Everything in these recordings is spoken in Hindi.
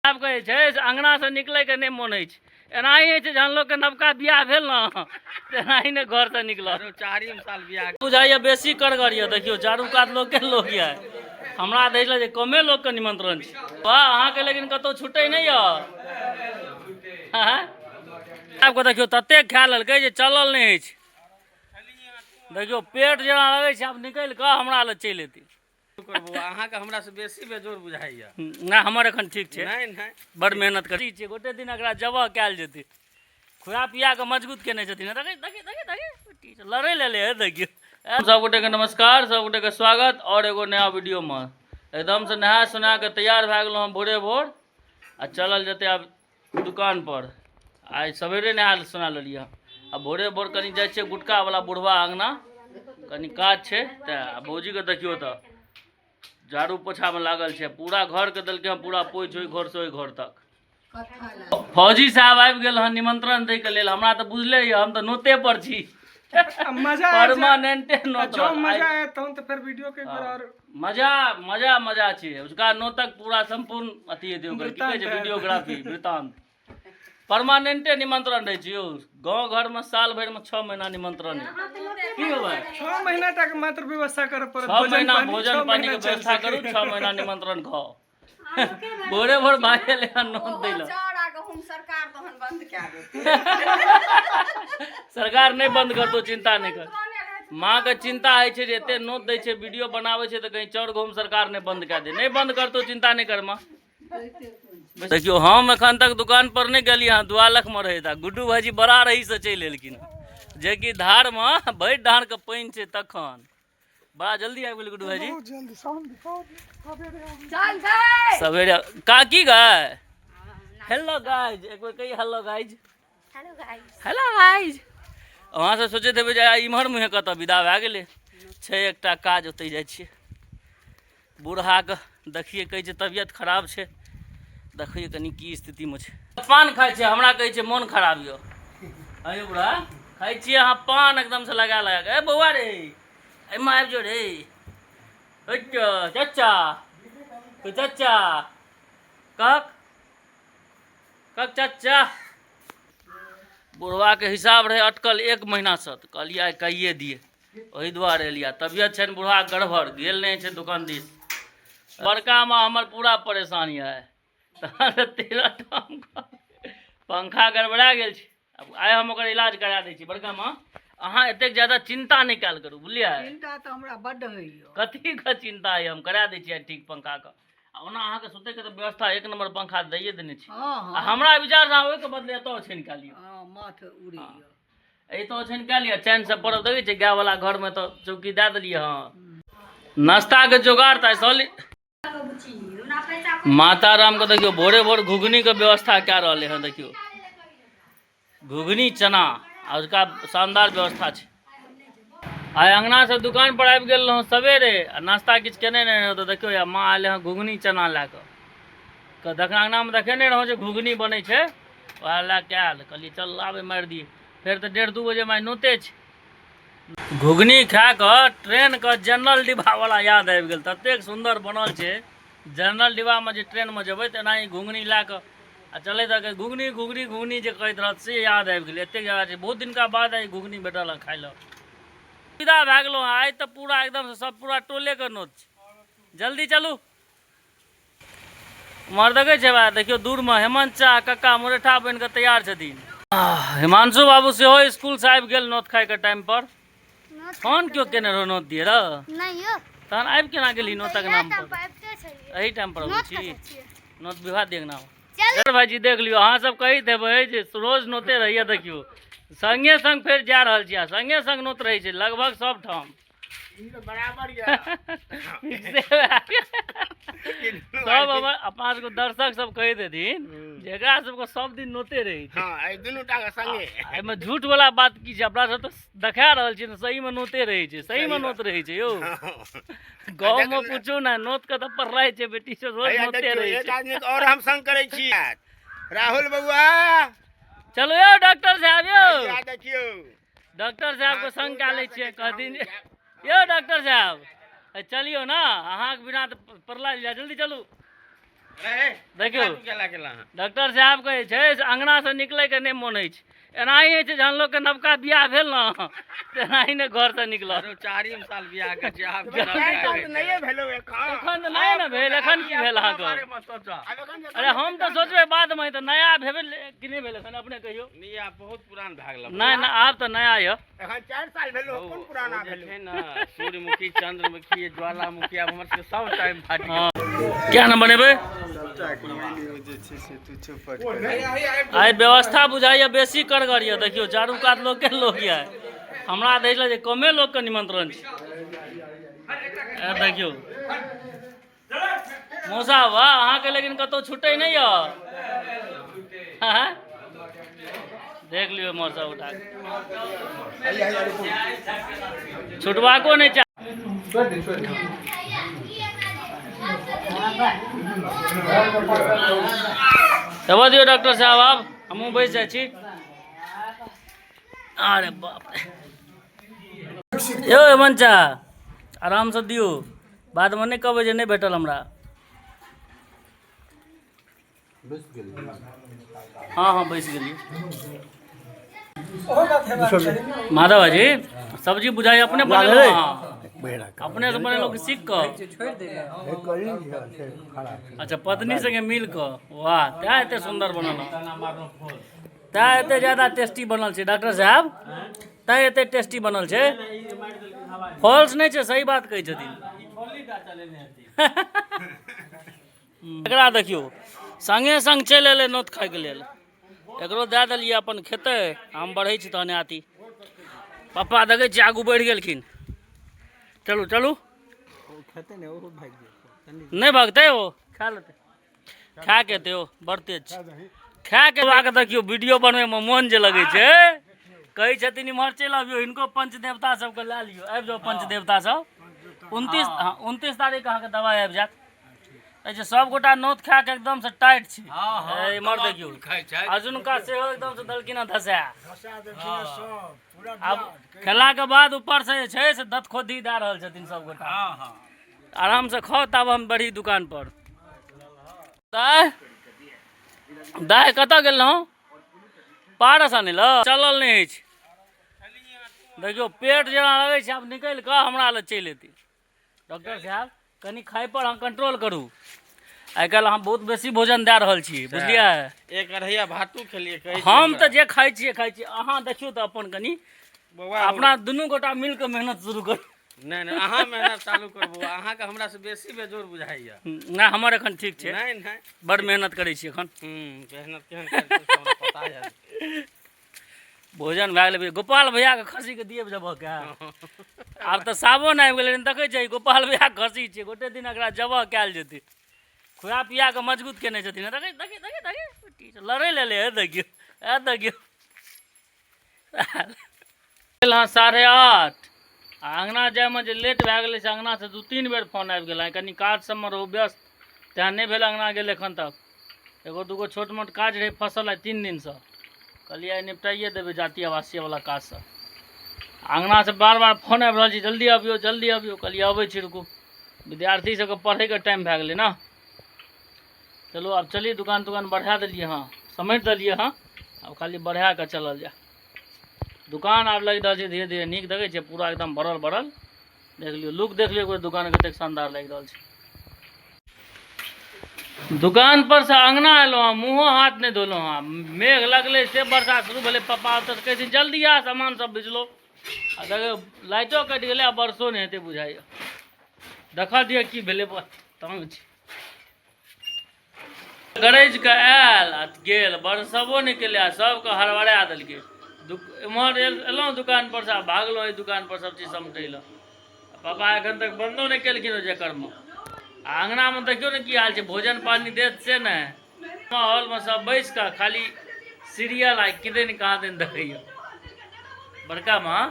साहब कहै छै अंगना से निकलै के नहि मोन अछि। एनाही होइ छै जहन लोग के नवका बियाह भेल न तेनाही ने घर से निकलल। 4 साल बियाह बुझाइए बेसी करगर ये। देखियो चारू कात लोग के लोग ये। हमरा देखल जे कमे लोग के निमंत्रण छै। वाह अहाँ के लेकिन कतौ छुटै नहीं य। आपको देखियो तते खा लेलकै जे चलल नहीं है। देखियो पेट जेना लगे छै आब निकल के हमरा ले चल एतै। अहाँके हमरा से बेसी बेजोर बुझाइए। ना हमर एखन ठीक छै। नहीं बड़ मेहनत करै छी। गोटे दिन एकरा जबह कैल जेतै। खुआ पिया के मजबूत केने छथिन। देखिए लड़े ले देखियो। सब गोटे के नमस्कार, सब गोटे के स्वागत और एगो नया वीडियो में। एकदम से नहा सुना के तैयार भए गेलहुँ हम भोरे भोर आ चलल जेतै आब दुकान पर। आज सवेरे नहा सुना लेलियै। आ भोरे भोर कनी जाइ छियै गुटका वाला बुढ़वा अंगना कनी काज छै तऽ भौजी के देखियो तऽ झाड़ू पोछा में लागल छै। पूरा घर के देलकै पूरा पोछि ओहि घर से ओहि घर तक। फौजी साहब आबि गेल हन निमंत्रण दै के लेल। हमरा तऽ बुझले ये हम तऽ नोते पर छी। मजा परमानेंटे नोत जो मजा आया तो फिर वीडियो के और मजा छै। उसका नोतक पूरा संपूर्ण अथी है ओकर की कहै छै वीडियोग्राफी वृतांत परमानेंटे निमंत्रण रहै छै। गाँव घर में साल भर में 6 महीना निमंत्रण है। की होगा 6 महीना तक मात्र व्यवस्था कर पर 6 महीना भोजन पानी के व्यवस्था करू 6 महीना निमंत्रण खाओ। भोरे भोर भागे ले नोत दै सरकार नहीं बंद करतो चिंता नहीं कर। माँ के चिंता है जे एते नोत दै छै वीडियो बनावे छै तो कहीं चौर घूम सरकार नहीं बंद कर दे। नहीं बंद करतो चिंता नहीं कर माँ। देखियो हम एखन तक दुकान पर नहीं गलिए हाँ दुआलक में रहे था। गुड्डू भाजी बड़ा रही से चल एलखिन जे कि धार में भरि धार के पानी छै तखन बड़ा जल्दी आबि गेल गुड्डू भाजी। सवेरे काकी गए हेलो गाइज एक बार कही हेलो गाइज। हेलो गाइज वहाँ से सोचे थे जे इम्हर मुँहे कत विदा भए गेलै छै एकटा काज ओतै जाइ छियै। बूढ़ा के देखिए कहै छै तबियत खराब छै। देखिए कनी की स्थिति में छै। पान खाइ छै हमरा कहै छै मोन खराब यो। अरे बुढ़ा खाइ छियै अहाँ पान एकदम से लगा के ए बौआ रे एहिमे आबि जो रे चाचा चाचा कक चाचा। बुढ़वा के हिसाब रहे अटकल 1 महीना से तो कहलिए कहिए दिए वही दुआरे लिया। तबियत छै बुढ़वा गड़बड़ गेल नहीं छै दुकान दिस। बड़का में हमर पूरा परेशानी है। 13 ठाम पंखा गड़बड़ा गेल छै। अब आइ हम ओकर इलाज करा दै छी। बड़का माँ अहाँ एतेक ज्यादा चिंता नहीं कैल करू बुझलिए। चिंता तो हमरा बड्ड होइयो। कथी के चिंता है हम करा दै छियै ठीक पंखा के। ओना अहाँ के सुते के तो व्यवस्था 1 नंबर पंखा दैये देने छी। आ हमरा विचार से ओहि के बदले एतो छन के लियो। हां माथ उड़ी गयो एतो छन के लियो चैन से पड़ब देखै छै गाय वाला घर में तो चौकी दे देलिए। हां नाश्ता के जोगाड़ त सॉली माता राम के देखियो भोरे भोर घुगनी के व्यवस्था क्या रहे हैं। देखियो घुगनी चना और उसका शानदार व्यवस्था है। आइ अंगना से दुकान पर आबि गेल रहूँ सवेरे नाश्ता किछ केने नहीं रहो तो देखियो या माँ आए हैं घुगनी चना लैके। अंगना में देखे नहीं रहो जो घुगनी बने छे वह लैके आयल कहलिए चल आबे मारि दिए। फिर तो 1:30-2 बजे मैं नोते छे। घुगनी खा के ट्रेन के जनरल डिब्बा वाला याद आबि गेल। ततेक सुंदर बनल छे जनरल डिब्बा में जे ट्रेन में जेबै तेना ही घुगनी लैके आ चले तक घुगनी घुगनी घुगनी जे कहैत रहत से याद आबि गेल। एतेक जगह छै बहुत दिनका बाद आई घुगनी भेटल खाइ लए। विदा भए गेलहुँ आइ तऽ पूरा एकदम से सब पूरा टोले के नोत छै। जल्दी चलू उम्हर देखै छै बा देखियो दूर में हेमंत चा कक्का मुरेठा बन के तैयार छथिन। हिमांशु बाबू सेहो स्कूल से आबि गेल नोत खाय के टाइम पर। फोन क्यों केने रहो नोत दिए रह नहीं यो तहन आबि केना गेली नोतक नाम पर। एही टाइम पर अबै छी नोत विवाह देखना हो। भाईजी देख लियो अहाँ सब कही देबै जे रोज नोते रहिए। देखियो संगे संग फिर जा रहल छी संगे संग नोत रही छै लगभग सब ठाम बराबर सब हमर अपना सबके दर्शक सब कहि देथिन जेकरा सबके सब दिन नोते रही छै। हां दुनूटा के संगे एमे झूठ वाला बात की छै। अपना सब तो देखा रहल छी सही में नोते रही छै। सही में नोत रही छै यो। गाँव में पूछू ना नोत के तो पर रहे छै बेटी से रोज नोते रही छै। एक आदमी और हम संग करे छी राहुल बबुआ चलो यो डॉक्टर साहब यो देखियो डॉक्टर साहब को संग का ले छिए कहथिन यो डॉक्टर साहब चलियो ना अहाँ के बिना तो परला जल्दी चलू देखियो डॉक्टर साहब कहै छै से अंगना से निकलै के नहि मोन अछि एनाही होइ छै जहन लोग के नवका बियाह भेल न तेनाही ने घर से निकलल 4 साल बियाह के छै आब नहीं भेलो एखन एखन तऽ नहि ने भेल एखन की भेल अहाँके अरे हम तऽ सोचबै बाद में तऽ नया भेल कि नहि भेल एखन अपने कहियो नया बहुत पुरान भए गेल नहीं ना आब तऽ नया य एखन 4 साल भेलो कोन पुराना भेलो छै ना सूर्यमुखी चंद्रमुखी ज्वालामुखी आब हमर सबके सब टाइम फाटि हाँ क्या नाम बनेबै आइ व्यवस्था बुझाइए बेसी करगर यऽ देखियो चारू कात लोग के लोग यऽ हमरा देखल जे कमे लोग के निमंत्रण छै देखियो मौसा वाह अहाँके लेकिन कतौ छुटै नहीं यऽ हाँ? देख लियो मौसा उठा छुटबाको नहीं चाह दबा दियो डॉक्टर साहब आप हमहूँ बैस जाइ छी अरे बाप रे यौ मंचा आराम से दियो बाद में नहीं कहबै जे नहीं भेटल हमरा हाँ हाँ बैस गेलिए माधव जी सब्जी बुझाई अपने बनेलो अपने से बनेलो कि सीख कऽ अच्छा पत्नी संगे मिल कऽ वाह तैं एते सुंदर बनल तैं एते ज्यादा टेस्टी बनल छै डॉक्टर साहब तैं एते टेस्टी बनल छै फॉल्स नहीं छै सही बात कहै छथिन एकरा देखियो संगे संग चलि एलै नोत खायके लेल एकरो दए देलियै अपन खेतै हम बढ़ै छी तहने आती पप्पा देखै छी आगू बढ़ि गेलखिन चलू चलू नहीं भागते वो खा लेते खा के एतै ओ बड़ तेज खा के के देखियो वीडियो बनबै में मोन जे लगै छै कहै छथिन इम्हर चलि आबियो हिनको पंच देवता सबके लए लियो आबि जाओ पंच देवता सब 29 तारीख अहाँके दवाई आबि जायत ऐसे सब गोटा नोत खा के एकदम से टाइट छी इमहर देखियो अर्जुनका सेहो एकदम से दलकिना धसा अब खेला के बाद ऊपर से छै से दत खोदी दे रहल छथिन सब गोटा आराम से खाओ तब हम बढ़ी दुकान पर दाय दाय कतऽ गेल रहौं पारस आने ल चलल नहीं अछि देखियो पेट जेना लगै छै आब निकलि कऽ हमरा लग चलि एतै डॉक्टर साहब कनी खाय पर अहाँ कंट्रोल करू आइ काल्हि अहाँ बहुत बेसी भोजन दे रहल छी बुझलियै एक अढ़ैया भातू खेलिए कहै हम तऽ जे खाइ छियै अहाँ देखियो तऽ अपन कनी अपना दुनू गोटा मिल कऽ मेहनत शुरू करू नहीं अहाँ मेहनत चालू करबो अहाँ के हमरा से बेसी बेजोर बुझाइया नहीं हमर एखन ठीक छै नहीं बड़ मेहनत करै छी एखन मेहनत केहन करै छी हमरा पता है भोजन भए गेलै गोपाल भैया के खस्सी के दिए जब के आब तऽ सावन आबि गेलै देखै छै गोपाल भैया खस्सी छै गोटे दिन एकरा जबह कयल जेतै खुआ पिया के मजबूत केने छथिन देखै देखै देखै देखै लड़ै ले देखियो देखियो हाँ 8:30 अंगना जायमे जे लेट भए गेलै से अंगना से 2-3 बेर फोन आबि गेल कनी काज सबमे रहू व्यस्त तेँ नहि भेल अंगना गेल एखन तक एगो दूगो छोट मोट काज रहे फसल है 3 दिन से कहलिए आइ निपटाइए देबै जाति आवासीय वाला काज से अंगना से बार बार फोन आबि रहल छै जल्दी अबियो कहलिए अबै छी रुकू विद्यार्थी सबके पढ़ैके टाइम भए गेलै ने चलो अब चलिए दुकान बढ़ा दिलिए हाँ समझ दिलिए हाँ अब खाली बढ़ा के चलल जाए दुकान आब लग रहा है धीरे धीरे नीक देखे छै पूरा एकदम भरल देख लियो लुक देख लियो कोई दुकान कतेक शानदार लग रहा है दुकान पर से अंगना एलो हाँ मुँहो हाथ नहीं धोलो हाँ मेघ लगले से वर्षा शुरू भेले पप्पा तो कहै जल्दी आ सामान सब बिजलो आ देखियो लाइटो कटि गेलै आ बरसो नहीं हेतै बुझाइए देखा दिए की भेलै तंग छी गरज के आयल आ गेल बरसबो नहीं केले आ सबके हड़बड़ा देलकै इम्हर एलहुँ दुकान पर से भागलहुँ एहि दुकान पर सब चीज समटै लए पापा एखन तक बंदो नहीं केलखिन जेकर में आंगना में देखियो ने की हाल छै भोजन पानी देत से ने हॉल में सब बैस कऽ खाली सीरियल आ किदैन कहाँ दिन देखैया बड़का माँ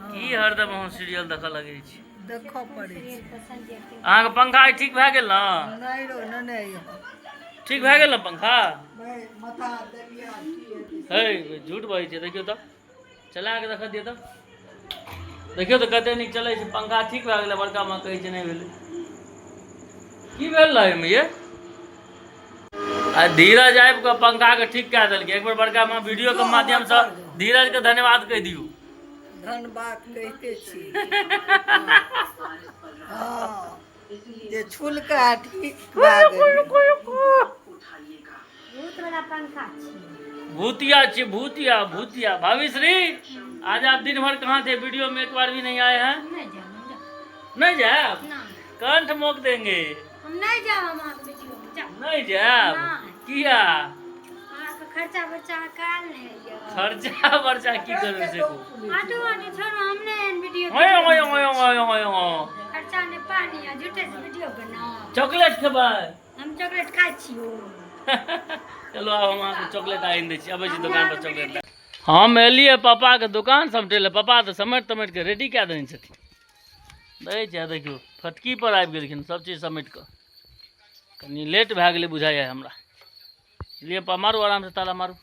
की हरदम हम सीरियल देखऽ लगै छी देखऽ पड़ै छै अहाँके पंखा ठीक भए गेल ने नहीं रो नहीं ठीक भए गेल ने पंखा माथा देलिया है झूठ बजै छै देखियो तऽ चला के देख दियौ तऽ देखियो तऽ कते नीक चलै छै पंखा ठीक भए गेलै बड़का माँ कहै छै नहीं भेलै की भेल रहै एहिमे ये आ धीरज आबि कऽ पंखा के ठीक कए देलकै। एक बेर बड़का माँ वीडियो के माध्यम से धीरज के धन्यवाद कहि दियौ। धन्यवाद कहते छी। हाँ जे छुलका ठीक भए गेल। भूत वाला पंखा छी। भूतिया छी, भूतिया भूतिया। भाभी श्री आज आप दिन भर कहाँ थे? वीडियो में एक बार भी नहीं आए हैं। नहीं जाओ नहीं जाए, ना कंठ मोक देंगे। हम नहीं जाओ वहाँ के वीडियो में जाओ नहीं जाए नहीं। किया? वहाँ के खर्चा बर्चा काल नहीं है खर्चा वर्चा की करू से को आटो आटो छोड़ो हमने वीडियो ओए ओए ओए ओए ओए ओए खर्चा ने पानी है झूठे से वीडियो बनाओ। चॉकलेट खेबै? हम चॉकलेट खाई छियो। चलो आब हम अहाँके चॉकलेट आनि दै छी। अबै छी दुकान पर चॉकलेट। हम एलियै पापा के दुकान समटै लए। पापा तऽ समेट तमेट के रेडी कए देने छथिन। दै छै देखियौ फटकी पर आबि गेलखिन सब चीज समेट कऽ। कनी लेट भए गेलै बुझाइए हमरा। लिए पा मारू आराम से ताला मारू।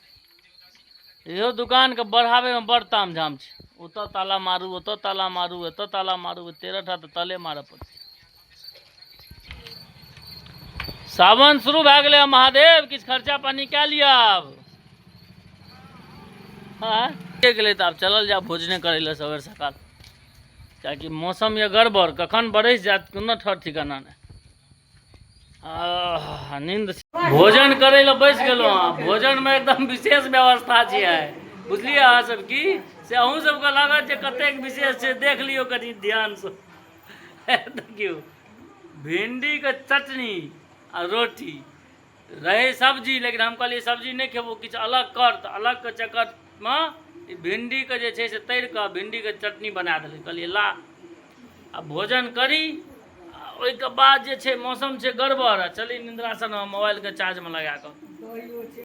इहो दुकान के बढ़ावे में बड़ ताम झाम छै। ओतऽ ताला मारू, ओतऽ ताला मारू, एतऽ ताला मारू, 13 टा तऽ ताले मारऽ पड़तै। सावन शुरू भए गेलै महादेव, किछु खर्चा पानी कए लिअ आब। हाँ गेलै तऽ आब चलल जाउ भोजने करै लए सवेर सकाल। किएकि मौसम ये गड़बड़, कखन बरसि जायत कोनो ठर ठिकाना नहि। नींद भोजन करे लए बैस गेलहुँ हँ। भोजन में एकदम विशेष व्यवस्था छै। बुझलियै अहाँ सब की से अहूँ सबके लागत जे कतेक विशेष छै। देख लियौ कनि ध्यान से। देखियौ भिंडी के चटनी आ रोटी रहे सब्जी, लेकिन हम कहलियै सब्जी नहीं खेबो, किछु अलग कर। तऽ अलग के चक्कर में भिंडी के जे छै से तैर कऽ भिंडी के चटनी बना देलियै। कहलियै ला आ भोजन करी। ओहिके बाद जे छै मौसम छै गड़बड़, चली निंद्रासन मोबाइल के चार्ज में लगा कऽ।